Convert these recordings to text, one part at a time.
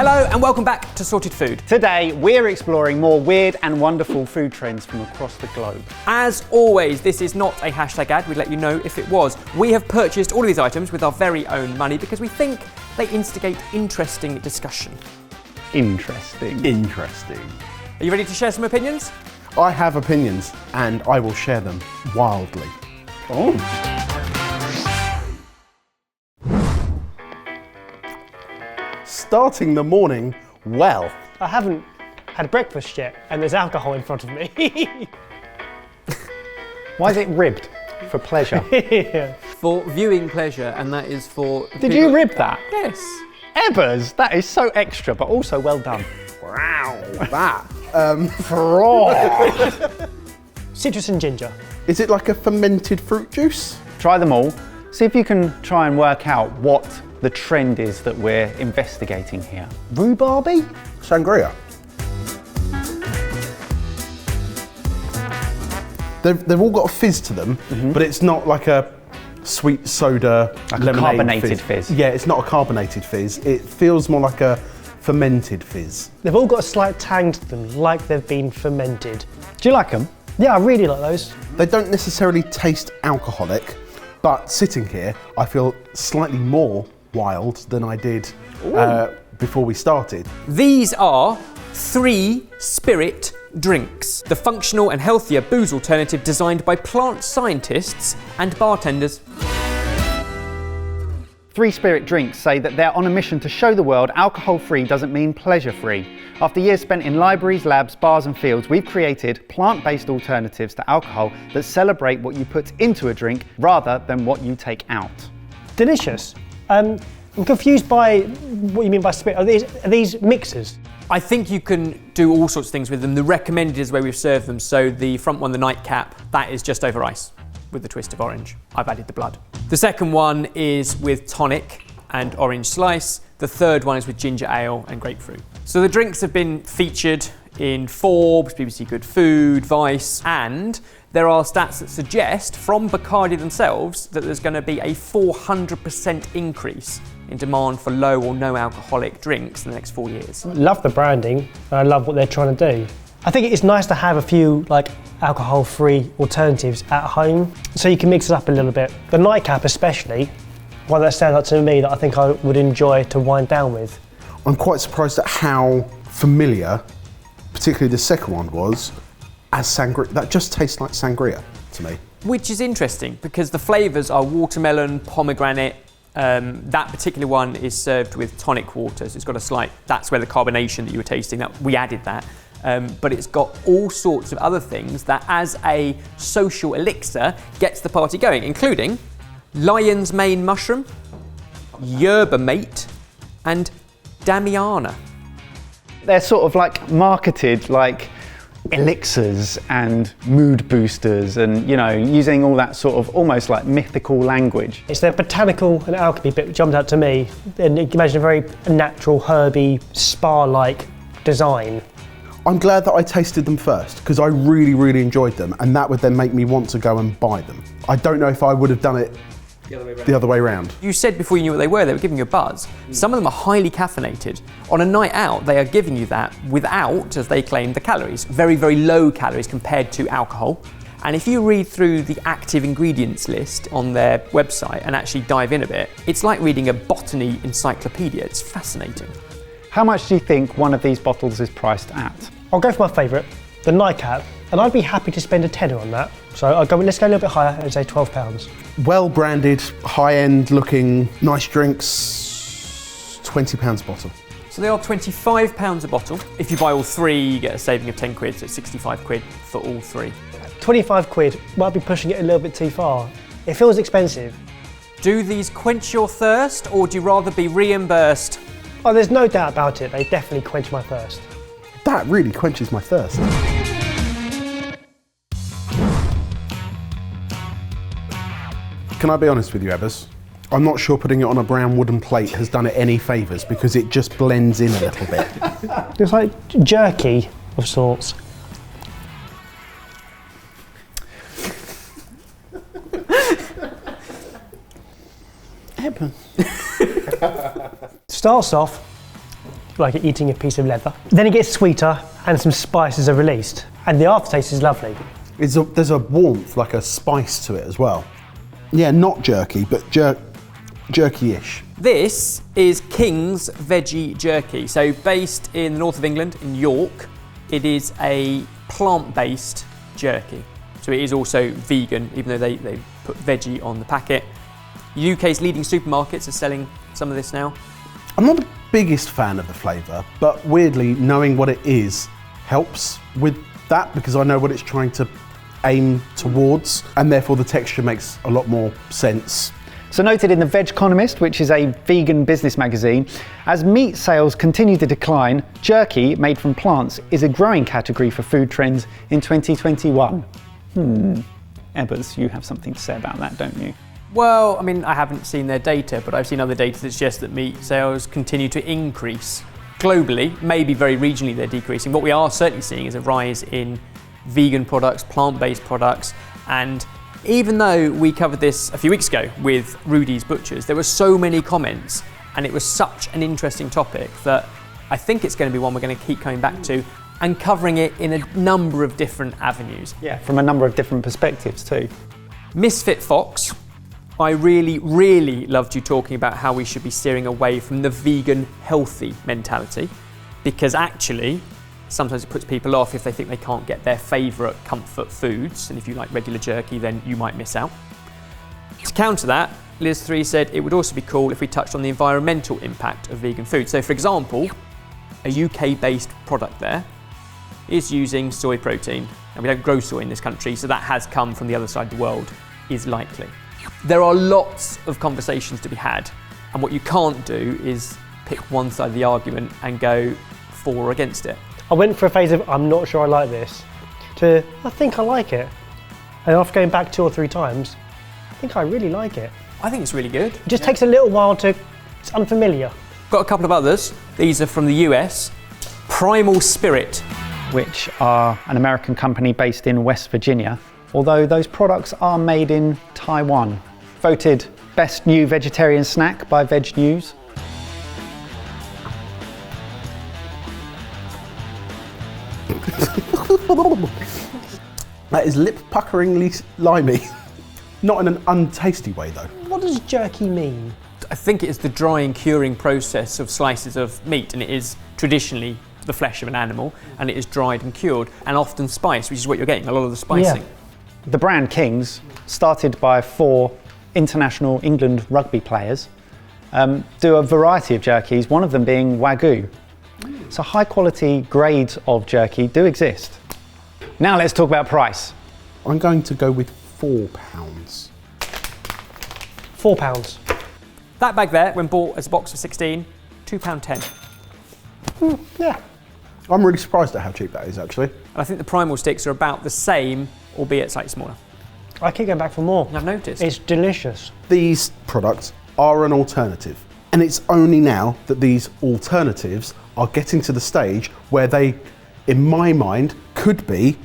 Hello and welcome back to Sorted Food. Today we're exploring more weird and wonderful food trends from across the globe. As always, this is not a hashtag ad, we'd let you know if it was. We have purchased all of these items with our very own money because we think they instigate interesting discussion. Interesting. Are you ready to share some opinions? I have opinions and I will share them wildly. Oh. Starting the morning well. I haven't had breakfast yet and there's alcohol in front of me. Why is it ribbed? For pleasure. Yeah. For viewing pleasure, and that is for... Did you rib that? Yes. Ebbers, that is so extra, but also well done. Wow, that. Citrus and ginger. Is it like a fermented fruit juice? Try them all. See if you can try and work out what the trend is that we're investigating here. Rhubarby? Sangria. They've all got a fizz to them, but it's not like a sweet soda, Like a lemonade carbonated fizz. Yeah, it's not a carbonated fizz. It feels more like a fermented fizz. They've all got a slight tang to them, like they've been fermented. Do you like them? Yeah, I really like those. They don't necessarily taste alcoholic, but sitting here, I feel slightly more wild than I did before we started. These are 3 spirit drinks, the functional and healthier booze alternative designed by plant scientists and bartenders. 3 Spirit drinks say that they're on a mission to show the world alcohol-free doesn't mean pleasure-free. After years spent in libraries, labs, bars and fields, we've created plant-based alternatives to alcohol that celebrate what you put into a drink rather than what you take out. Delicious. I'm confused by what you mean by spirit. Are these mixers? I think you can do all sorts of things with them. The recommended is where we've served them. So the front one, the nightcap, that is just over ice with the twist of orange. I've added the blood. The second one is with tonic and orange slice. The third one is with ginger ale and grapefruit. So the drinks have been featured in Forbes, BBC Good Food, Vice, and there are stats that suggest from Bacardi themselves that there's going to be a 400% increase in demand for low or no alcoholic drinks in the next 4 years. Love the branding. I love what they're trying to do. I think it's nice to have a few like alcohol-free alternatives at home, so you can mix it up a little bit. The nightcap especially, one that stands out to me that I think I would enjoy to wind down with. I'm quite surprised at how familiar, particularly the second one was, as sangria. That just tastes like sangria to me. Which is interesting because the flavours are watermelon, pomegranate. That particular one is served with tonic water, so it's got a slight, that's where the carbonation that you were tasting, that we added that. But it's got all sorts of other things that as a social elixir gets the party going, including lion's mane mushroom, yerba mate and damiana. They're sort of like marketed like elixirs and mood boosters and, you know, using all that sort of almost like mythical language. It's their botanical and alchemy bit that jumped out to me. And you can imagine a very natural, herby, spa-like design. I'm glad that I tasted them first because I really, really enjoyed them, and that would then make me want to go and buy them. I don't know if I would have done it the other way around. You said before you knew what they were giving you a buzz. Some of them are highly caffeinated. On a night out, they are giving you that without, as they claim, the calories. Very, very low calories compared to alcohol. And if you read through the active ingredients list on their website and actually dive in a bit, it's like reading a botany encyclopedia. It's fascinating. How much do you think one of these bottles is priced at? I'll go for my favourite, the nightcap, and I'd be happy to spend a tenner on that. So let's go a little bit higher and say £12. Well branded, high-end looking, nice drinks, £20 a bottle. So they are £25 a bottle. If you buy all 3, you get a saving of 10 quid, so it's 65 quid for all 3. 25 quid might be pushing it a little bit too far. It feels expensive. Do these quench your thirst, or do you rather be reimbursed? Oh, there's no doubt about it. They definitely quench my thirst. That really quenches my thirst. Can I be honest with you, Ebbers? I'm not sure putting it on a brown wooden plate has done it any favours because it just blends in a little bit. It's like jerky of sorts. Ebbers. Starts off like you're eating a piece of leather. Then it gets sweeter and some spices are released. And the aftertaste is lovely. There's a warmth, like a spice to it as well. Yeah, not jerky, but jerky-ish. This is King's Veggie Jerky. So based in the north of England, in York, it is a plant-based jerky. So it is also vegan, even though they put veggie on the packet. UK's leading supermarkets are selling some of this now. I'm not the biggest fan of the flavour, but weirdly, knowing what it is helps with that because I know what it's trying to aim towards, and therefore the texture makes a lot more sense. So noted in the Veg Economist, which is a vegan business magazine, as meat sales continue to decline, jerky made from plants is a growing category for food trends in 2021. Ebbers, you have something to say about that, don't you? Well, I mean, I haven't seen their data, but I've seen other data that suggests that meat sales continue to increase. Globally, maybe very regionally they're decreasing. What we are certainly seeing is a rise in vegan products, plant-based products, and even though we covered this a few weeks ago with Rudy's Butchers, there were so many comments and it was such an interesting topic that I think it's going to be one we're going to keep coming back to and covering it in a number of different avenues. Yeah, from a number of different perspectives too. Misfit Fox, I really loved you talking about how we should be steering away from the vegan healthy mentality, because actually sometimes it puts people off if they think they can't get their favourite comfort foods, and if you like regular jerky then you might miss out. To counter that, Liz 3 said it would also be cool if we touched on the environmental impact of vegan food. So for example, a UK based product there is using soy protein, and we don't grow soy in this country, so that has come from the other side of the world, is likely. There are lots of conversations to be had, and what you can't do is pick one side of the argument and go for or against it. I went for a phase of I'm not sure I like this to I think I like it. And after going back 2 or 3 times, I think I really like it. I think it's really good. It just takes a little while it's unfamiliar. Got a couple of others. These are from the US. Primal Spirit. Which are an American company based in West Virginia, although those products are made in Taiwan. Voted Best New Vegetarian Snack by Veg News. That is lip-puckeringly limey. Not in an untasty way though. What does jerky mean? I think it is the drying, curing process of slices of meat, and it is traditionally the flesh of an animal, and it is dried and cured, and often spiced, which is what you're getting, a lot of the spicing. Yeah. The brand Kings, started by 4 international England rugby players, do a variety of jerkies, one of them being Wagyu. So high quality grades of jerky do exist. Now let's talk about price. I'm going to go with £4. £4. That bag there, when bought as a box of 16, £2.10. Yeah. I'm really surprised at how cheap that is actually. And I think the Primal sticks are about the same, albeit slightly smaller. I keep going back for more. I've noticed. It's delicious. These products are an alternative, and it's only now that these alternatives are getting to the stage where they, in my mind, could be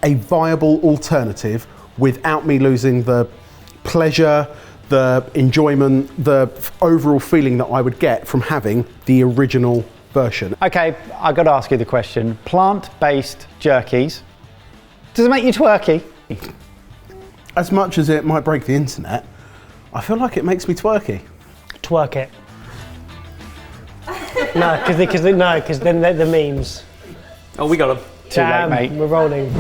a viable alternative without me losing the pleasure, the enjoyment, the overall feeling that I would get from having the original version. Okay, I've got to ask you the question. Plant-based jerkies, does it make you twerky? As much as it might break the internet, I feel like it makes me twerky. Twerk it. No, because then they're the memes. Oh, we got them. Too late, mate. We're rolling.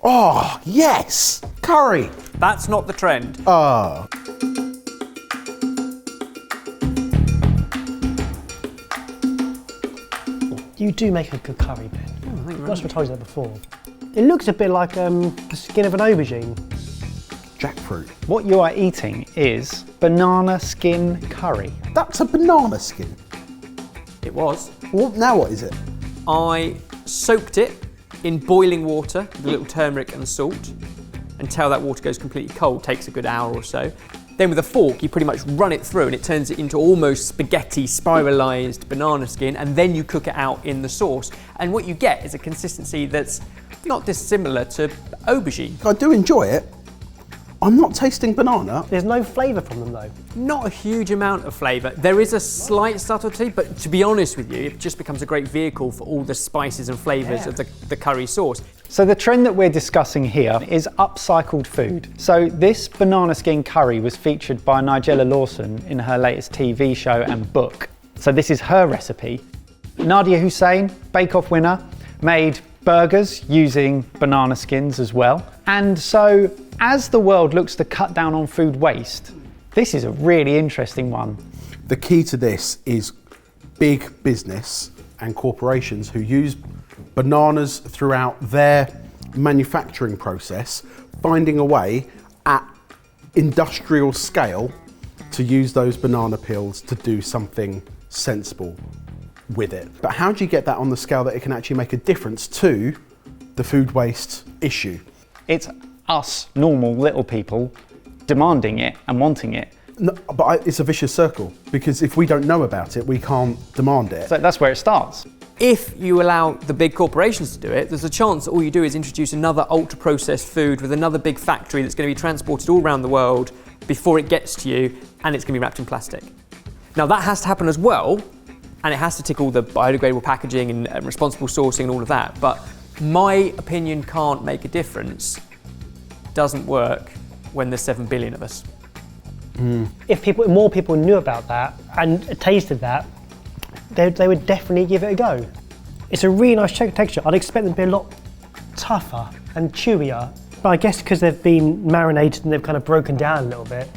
Oh, yes! Curry! That's not the trend. Oh. You do make a good curry, Ben. I must have told you that before. It looks a bit like the skin of an aubergine. Jackfruit. What you are eating is banana skin curry. That's a banana skin. It was. Well, now what is it? I soaked it in boiling water with a little turmeric and salt until that water goes completely cold. Takes a good hour or so. Then with a fork, you pretty much run it through and it turns it into almost spaghetti spiralised banana skin, and then you cook it out in the sauce. And what you get is a consistency that's not dissimilar to aubergine. I do enjoy it. I'm not tasting banana. There's no flavour from them though. Not a huge amount of flavour. There is a slight subtlety, but to be honest with you, it just becomes a great vehicle for all the spices and flavours of the curry sauce. So the trend that we're discussing here is upcycled food. So this banana skin curry was featured by Nigella Lawson in her latest TV show and book. So this is her recipe. Nadia Hussain, Bake Off winner, made burgers using banana skins as well. And so as the world looks to cut down on food waste, this is a really interesting one. The key to this is big business and corporations who use bananas throughout their manufacturing process, finding a way at industrial scale to use those banana peels to do something sensible with it. But how do you get that on the scale that it can actually make a difference to the food waste issue? It's us normal little people demanding it and wanting it. No, but it's a vicious circle, because if we don't know about it, we can't demand it. So that's where it starts. If you allow the big corporations to do it, there's a chance that all you do is introduce another ultra-processed food with another big factory that's going to be transported all around the world before it gets to you, and it's going to be wrapped in plastic. Now that has to happen as well, and it has to tick all the biodegradable packaging and responsible sourcing and all of that, but my opinion can't make a difference, doesn't work when there's 7 billion of us. If more people knew about that and tasted that, they would definitely give it a go. It's a really nice texture. I'd expect them to be a lot tougher and chewier, but I guess because they've been marinated and they've kind of broken down a little bit,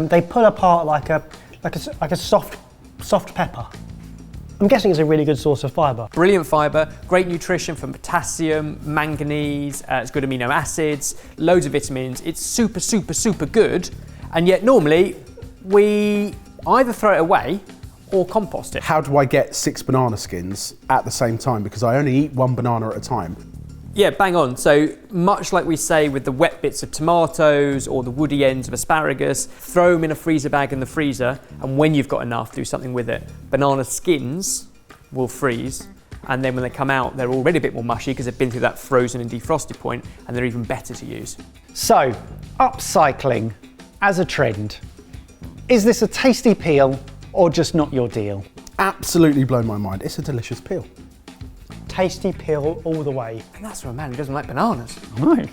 they pull apart like a soft pepper. I'm guessing it's a really good source of fibre. Brilliant fibre, great nutrition from potassium, manganese, it's good amino acids, loads of vitamins. It's super, super, super good, and yet normally we either throw it away or compost it. How do I get 6 banana skins at the same time? Because I only eat 1 banana at a time. Yeah, bang on. So much like we say with the wet bits of tomatoes or the woody ends of asparagus, throw them in a freezer bag in the freezer, and when you've got enough, do something with it. Banana skins will freeze, and then when they come out, they're already a bit more mushy because they've been through that frozen and defrosted point, and they're even better to use. So, upcycling as a trend. Is this a tasty peel or just not your deal? Absolutely blown my mind. It's a delicious peel. Tasty peel all the way. And that's for a man who doesn't like bananas. No.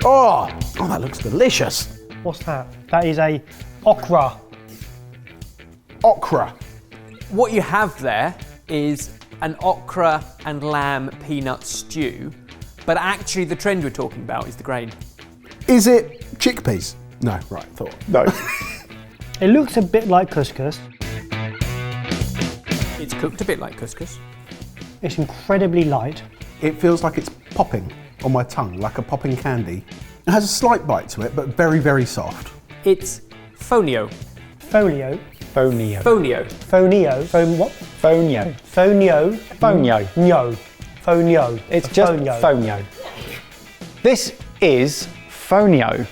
Oh, that looks delicious. What's that? That is a okra. Okra. What you have there is an okra and lamb peanut stew, but actually the trend we're talking about is the grain. Is it chickpeas? No, right, thought. No. It looks a bit like couscous. It's cooked a bit like couscous. It's incredibly light. It feels like it's popping on my tongue, like a popping candy. It has a slight bite to it, but very, very soft. It's fonio. Folio. Fonio. Fonio. Fonio. What? Fonio. Fonio. Fonio. No. Fonio. It's just fonio. This is fonio,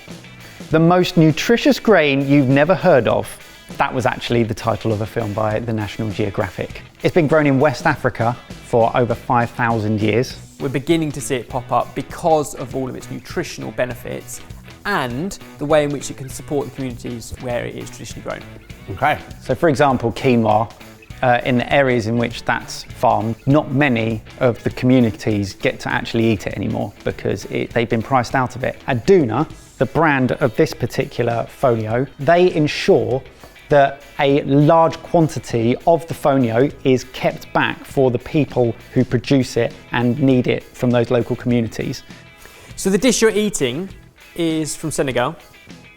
the most nutritious grain you've never heard of. That was actually the title of a film by the National Geographic. It's been grown in West Africa for over 5,000 years. We're beginning to see it pop up because of all of its nutritional benefits and the way in which it can support the communities where it is traditionally grown. Okay. So for example, quinoa, in the areas in which that's farmed, not many of the communities get to actually eat it anymore because they've been priced out of it. Aduna, the brand of this particular fonio, they ensure that a large quantity of the fonio is kept back for the people who produce it and need it from those local communities. So the dish you're eating is from Senegal.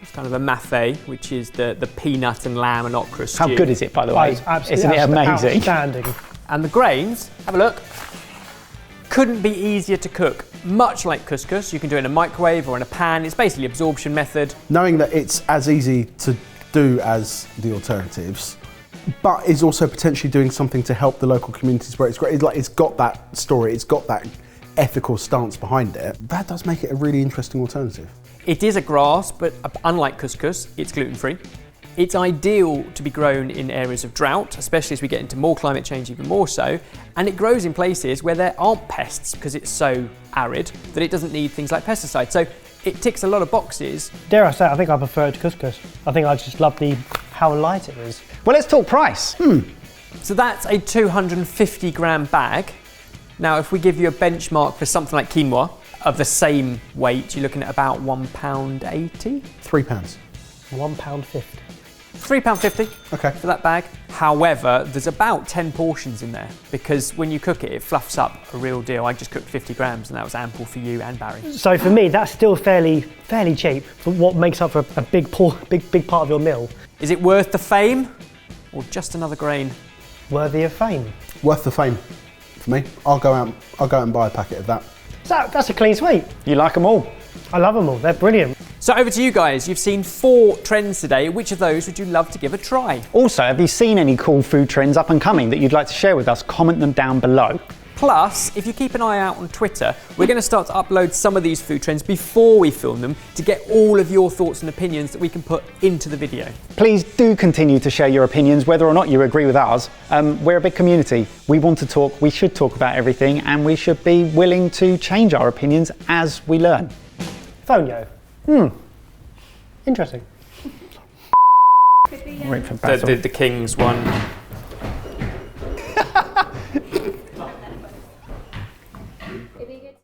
It's kind of a mafé, which is the peanut and lamb and okra stew. How good is it, by the way? Isn't it amazing? Outstanding. And the grains, have a look, couldn't be easier to cook. Much like couscous, you can do it in a microwave or in a pan. It's basically absorption method. Knowing that it's as easy to do as the alternatives, but is also potentially doing something to help the local communities where it's great. It's got that story, it's got that ethical stance behind it. That does make it a really interesting alternative. It is a grass, but unlike couscous, it's gluten-free. It's ideal to be grown in areas of drought, especially as we get into more climate change, even more so. And it grows in places where there aren't pests because it's so arid that it doesn't need things like pesticides. So it ticks a lot of boxes. Dare I say, I think I prefer it to couscous. I think I just love how light it is. Well, let's talk price. So that's a 250 gram bag. Now, if we give you a benchmark for something like quinoa of the same weight, you're looking at about £1.80. £3. £1.50. £3.50 Okay. for that bag. However, there's about 10 portions in there because when you cook it, it fluffs up a real deal. I just cooked 50 grams and that was ample for you and Barry. So for me, that's still fairly cheap for what makes up for a big part of your meal. Is it worth the fame or just another grain? Worthy of fame. Worth the fame for me. I'll go out and buy a packet of that. So that's a clean sweep. You like them all? I love them all. They're brilliant. So over to you guys. You've seen 4 trends today. Which of those would you love to give a try? Also, have you seen any cool food trends up and coming that you'd like to share with us? Comment them down below. Plus, if you keep an eye out on Twitter, we're going to start to upload some of these food trends before we film them to get all of your thoughts and opinions that we can put into the video. Please do continue to share your opinions, whether or not you agree with ours. We're a big community. We want to talk, we should talk about everything, and we should be willing to change our opinions as we learn. Fonio. Interesting. Wait for Basil. The King's one.